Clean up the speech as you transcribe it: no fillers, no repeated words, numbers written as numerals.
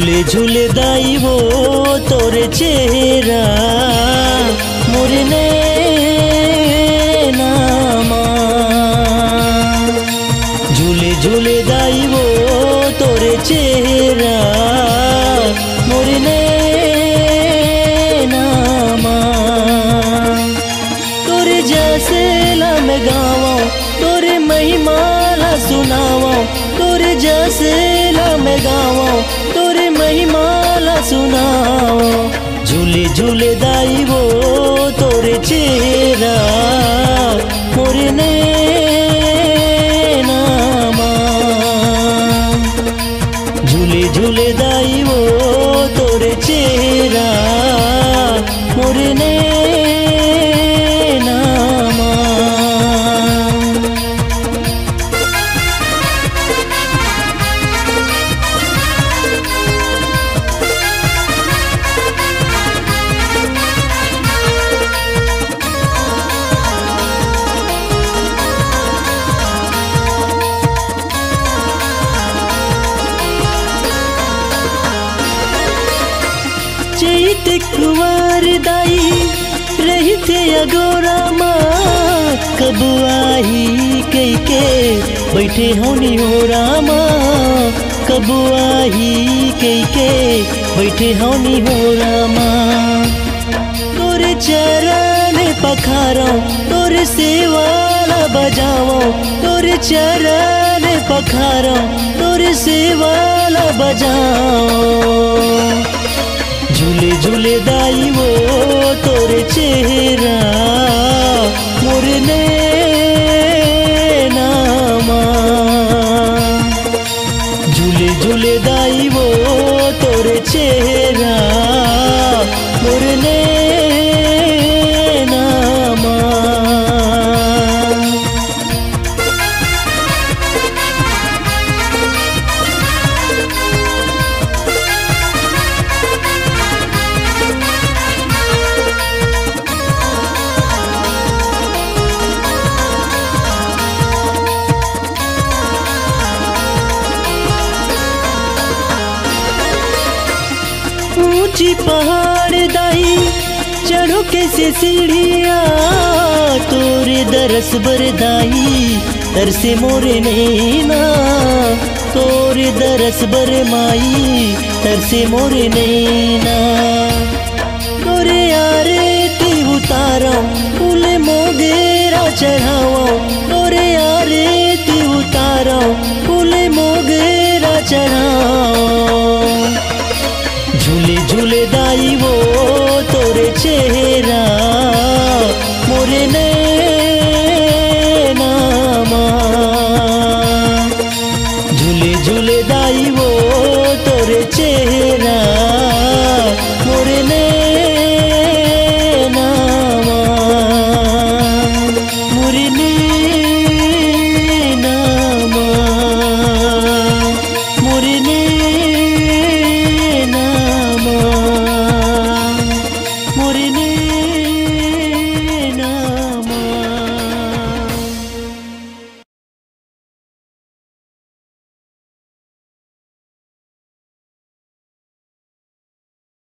झूले झूले दाई वो तोरे चेहरा मोरे नैनामा। झूले झूले दाई वो तोरे चेहरा मोरे नैनामा। तोरे जैसे ला मैं गावा तोरे महिमा ला सुनावा। तोरे जैसे ला मैं गावा तोरे महिमा ला सुनावा। झूले झूले दाई वो तोरे चेहरा मोरे नैनामा। झूले झूले दाई वो तोरे चेहरा मोरे नैनामा। चैत कुंवर दाई रही थे अगोरा माँ। कब आई कई के बैठे होनी हो रामा। कब आई कई के बैठे होनी हो रामा। तोरे चरण पखारो तोरे सेवाला बजाओ। तोरे चरण पखारो तोरे सेवाला बजाओ। झूले झूले दाई वो तोरे चेहरा मोरे नैनामा। झूले झूले दाई वो तोरे चेहरा मोरे नैनामा। ऊंची पहाड़ दाई चढ़ो कैसे सीढ़िया। तोरे दरस बरदाई तरसे मोरे नैना। तोरे दरस बर माई तरसे मोरे नैना। तोरे आरती उतारो फूल मोगेरा चढ़ाओ। तोरे आरती उतारो फूल मोगेरा चढ़ाओ। झूले झूले दाई वो तोरे चेहरा मोरे नैनामा। झूले झूले दाई वो